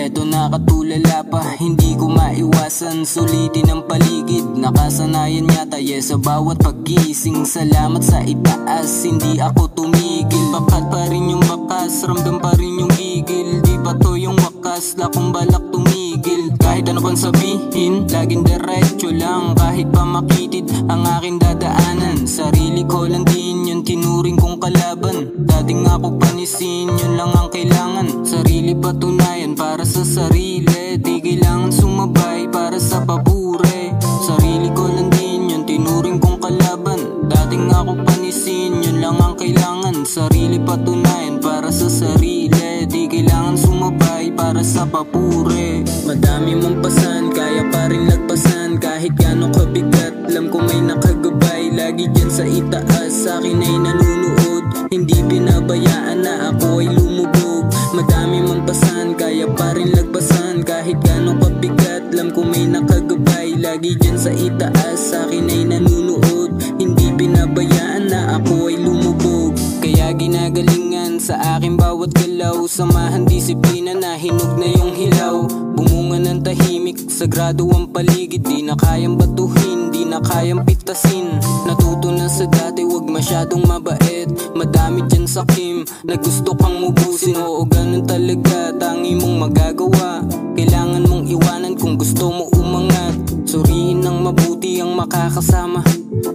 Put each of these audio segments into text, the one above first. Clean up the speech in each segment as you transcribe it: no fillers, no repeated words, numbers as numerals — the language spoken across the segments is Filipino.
Eto nakatulala pa, hindi ko maiwasan sulitin ang paligid. Nakasanayan yata sa bawat pagising. Salamat sa itaas, hindi ako tumigil. Pakat pa rin yung bakas, ramdam pa rin yung gigil. Di ba to yung wakas, lakong balak tumigil. Kahit ano pang sabihin, laging diretso lang. Kahit pa makitid ang aking dadaanan, sarili ko lang din yun tinuring kong kalaban. Dating ako panisin, yun lang ang kailangan. Sarili patunayan para sa sarili, di kailangan sumabay para sa pabure. Sarili ko lang din yun tinuring kong kalaban. Dating ako panisin, yun lang ang kailangan. Sarili patunayan para sa sarili, di kailangan sumabay para sa papure. Madami mong pasan, kaya pa rin lagpasan. Kahit gano'ng kabigat, alam ko may nakagabay. Lagi dyan sa itaas, sa akin ay nanunood. Hindi pinabayaan na ako ay lumubog. Madami mong pasan, kaya pa rin lagpasan. Kahit gano'ng kabigat, alam ko may nakagabay. Lagi dyan sa itaas, sa akin ay nanunood. Hindi pinabayaan na ako ay lumubog. Kaya ginagalingan sa akin bawat galaw. Samahan disiplina na hinog na yung hilaw. Bumunga ng tahimik, sagrado ang paligid. Di na kayang batuhin, di na kayang pitasin. Natuto na sa dati, wag masyadong mabait. Madami dyan sa Kim na gusto kang mubusin. Oo, ganun talaga, tangi mong magagawa. Kailangan mong iwanan kung gusto mo umangat. Suriin ng mabuti ang makakasama.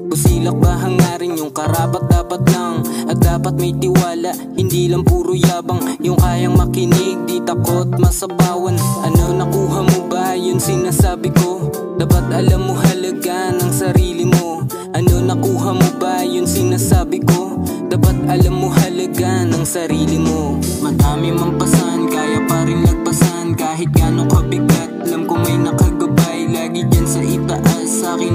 Busilak ba hangarin yung karapat dapat lang. At dapat may tiwala, hindi lang puro yabang. Yung kayang makinig, di takot masabawan. Ano nakuha mo ba yun sinasabi ko? Dapat alam mo halaga ng sarili mo. Ano nakuha mo ba yun sinasabi ko? Dapat alam mo halaga ng sarili mo. Madami mang pasan, kaya pa rin lagpasan. Kahit gano'ng kabigat, alam ko may nakagabay. Lagi dyan sa itaas, sa akin